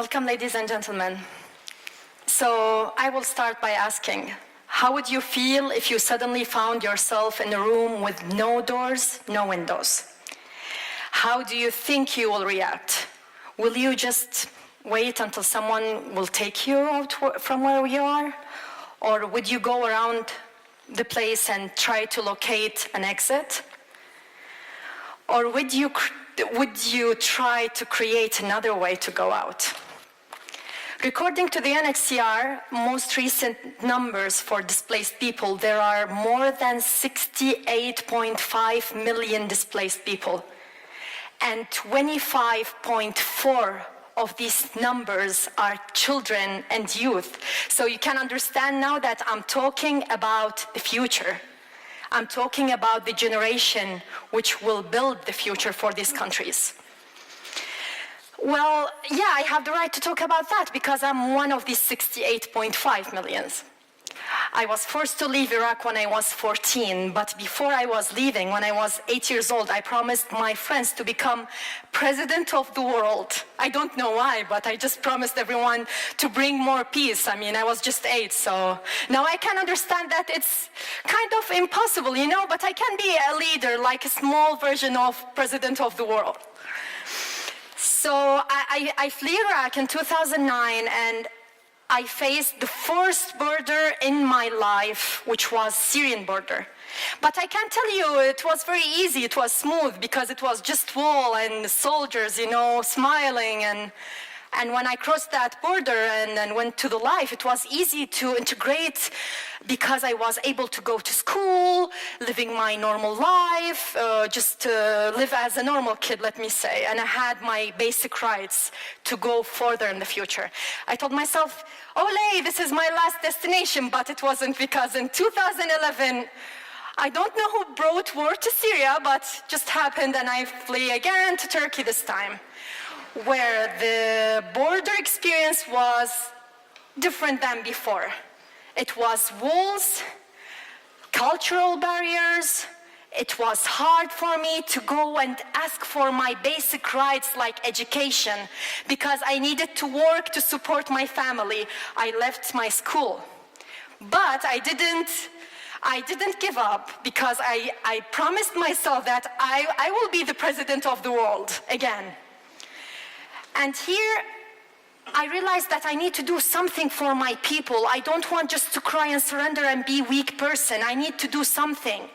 Welcome, ladies and gentlemen. So I will start by asking, how would you feel if you suddenly found yourself in a room with no doors, no windows? How do you think you will react? Will you just wait until someone will take you out from where you are? Or would you go around the place and try to locate an exit? Or would you try to create another way to go out? According to the UNHCR, most recent numbers for displaced people, there are more than 68.5 million displaced people. And 25.4 of these numbers are children and youth. So you can understand now that I'm talking about the future. I'm talking about the generation which will build the future for these countries. Well, yeah, I have the right to talk about that because I'm one of these 68.5 millions. I was forced to leave Iraq when I was 14, but before I was leaving, when I was 8 years old, I promised my friends to become president of the world. I don't know why, but I just promised everyone to bring more peace. I mean, I was just 8, so now I can understand that it's kind of impossible, you know, but I can be a leader, like a small version of president of the world. So I flee Iraq in 2009, and I faced the first border in my life, which was Syrian border. But I can tell you, it was very easy, it was smooth, because it was just wall and soldiers, you know, smiling. And when I crossed that border and went to the life, it was easy to integrate because I was able to go to school, living my normal life, just live as a normal kid, let me say. And I had my basic rights to go further in the future. I told myself, Olé, this is my last destination, but it wasn't, because in 2011, I don't know who brought war to Syria, but just happened, and I flee again to Turkey this time, where the border experience was different than before. It was walls, cultural barriers. It was hard for me to go and ask for my basic rights like education, because I needed to work to support my family. I left my school. But I didn't give up, because I promised myself that I will be the president of the world again. And here, I realized that I need to do something for my people. I don't want just to cry and surrender and be a weak person. I need to do something.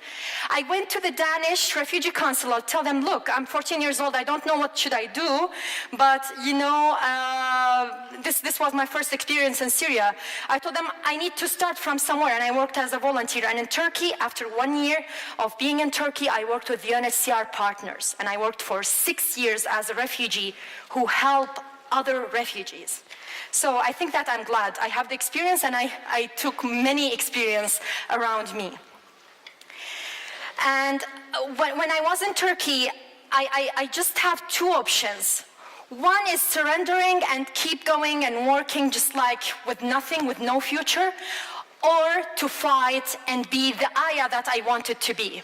I went to the Danish Refugee Council. I'll tell them, look, I'm 14 years old. I don't know what should I do. But, you know, this was my first experience in Syria. I told them I need to start from somewhere. And I worked as a volunteer. And in Turkey, after 1 year of being in Turkey, I worked with the UNHCR partners. And I worked for 6 years as a refugee who helped other refugees. So I think that I'm glad I have the experience, and I took many experience around me. And when I was in Turkey, I just have two options. One is surrendering and keep going and working just like with nothing, with no future, or to fight and be the Aya that I wanted to be.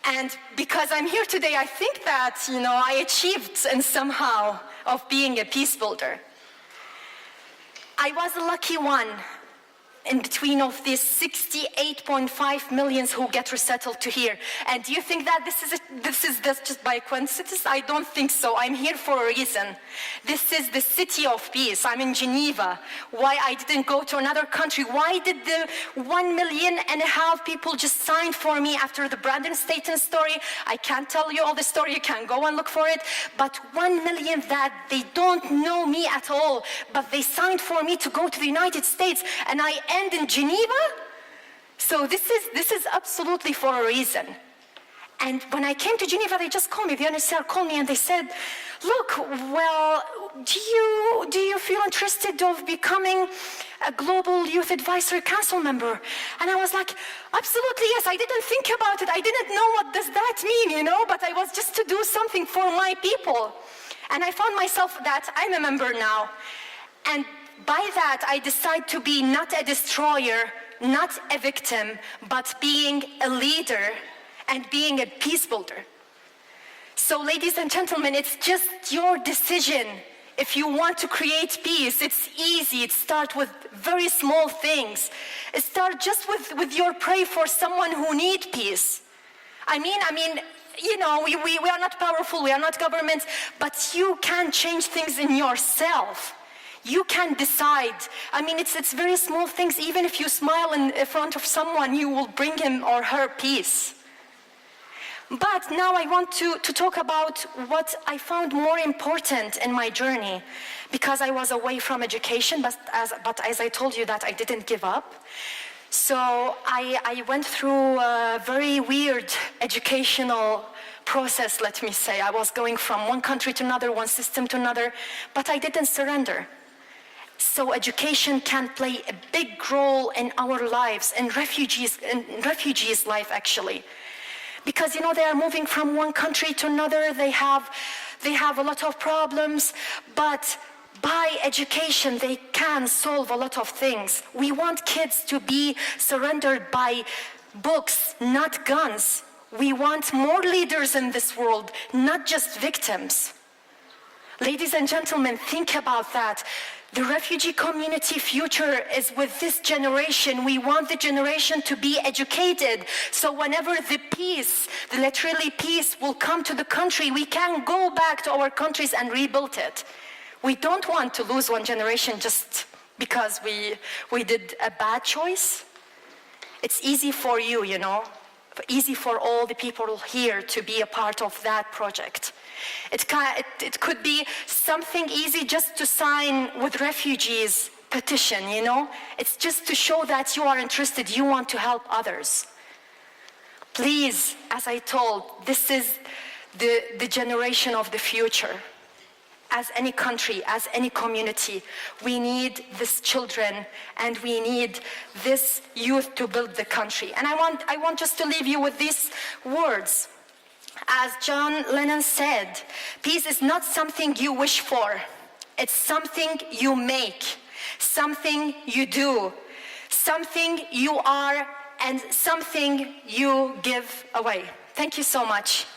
And because I'm here today, I think that, you know, I achieved in somehow of being a peace builder. I was a lucky one in between of these 68.5 millions who get resettled to here. And do you think that this is just by coincidence? I don't think so. I'm here for a reason. This is the city of peace. I'm in Geneva. Why I didn't go to another country? Why did the 1.5 million people just sign for me after the Brandon Staten story? I can't tell you all the story. You can go and look for it. But 1 million that they don't know me at all, but they signed for me to go to the United States, and I end in Geneva? So this is absolutely for a reason. And when I came to Geneva, they just called me, the UNHCR called me, and they said, look, well, do you feel interested of becoming a Global Youth Advisory Council member? And I was like, absolutely, yes. I didn't think about it. I didn't know what does that mean, you know, but I was just to do something for my people. And I found myself that I'm a member now. And by that, I decide to be not a destroyer, not a victim, but being a leader and being a peace builder. So, ladies and gentlemen, it's just your decision If you want to create peace, it's easy. It starts with very small things. It starts just with your pray for someone who needs peace. I mean, you know, we are not powerful, we are not governments, but you can change things in yourself. You can decide. I mean, it's very small things. Even if you smile in front of someone, you will bring him or her peace. But now I want to talk about what I found more important in my journey, because I was away from education, but as I told you that I didn't give up. So I went through a very weird educational process, let me say. I was going from one country to another, one system to another, but I didn't surrender. So education can play a big role in our lives, in refugees' life actually. Because, you know, they are moving from one country to another, they have a lot of problems, but by education, they can solve a lot of things. We want kids to be surrendered by books, not guns. We want more leaders in this world, not just victims. Ladies and gentlemen, think about that. The refugee community future is with this generation. We want the generation to be educated. So whenever the peace, the literally peace will come to the country, we can go back to our countries and rebuild it. We don't want to lose one generation just because we did a bad choice. It's easy for you, you know, easy for all the people here to be a part of that project. It could be something easy just to sign with refugees petition, you know? It's just to show that you are interested, you want to help others. Please, as I told, this is the generation of the future. As any country, as any community, we need these children and we need this youth to build the country. And I want just to leave you with these words. As John Lennon said, peace is not something you wish for. It's something you make, something you do, something you are, and something you give away. Thank you so much.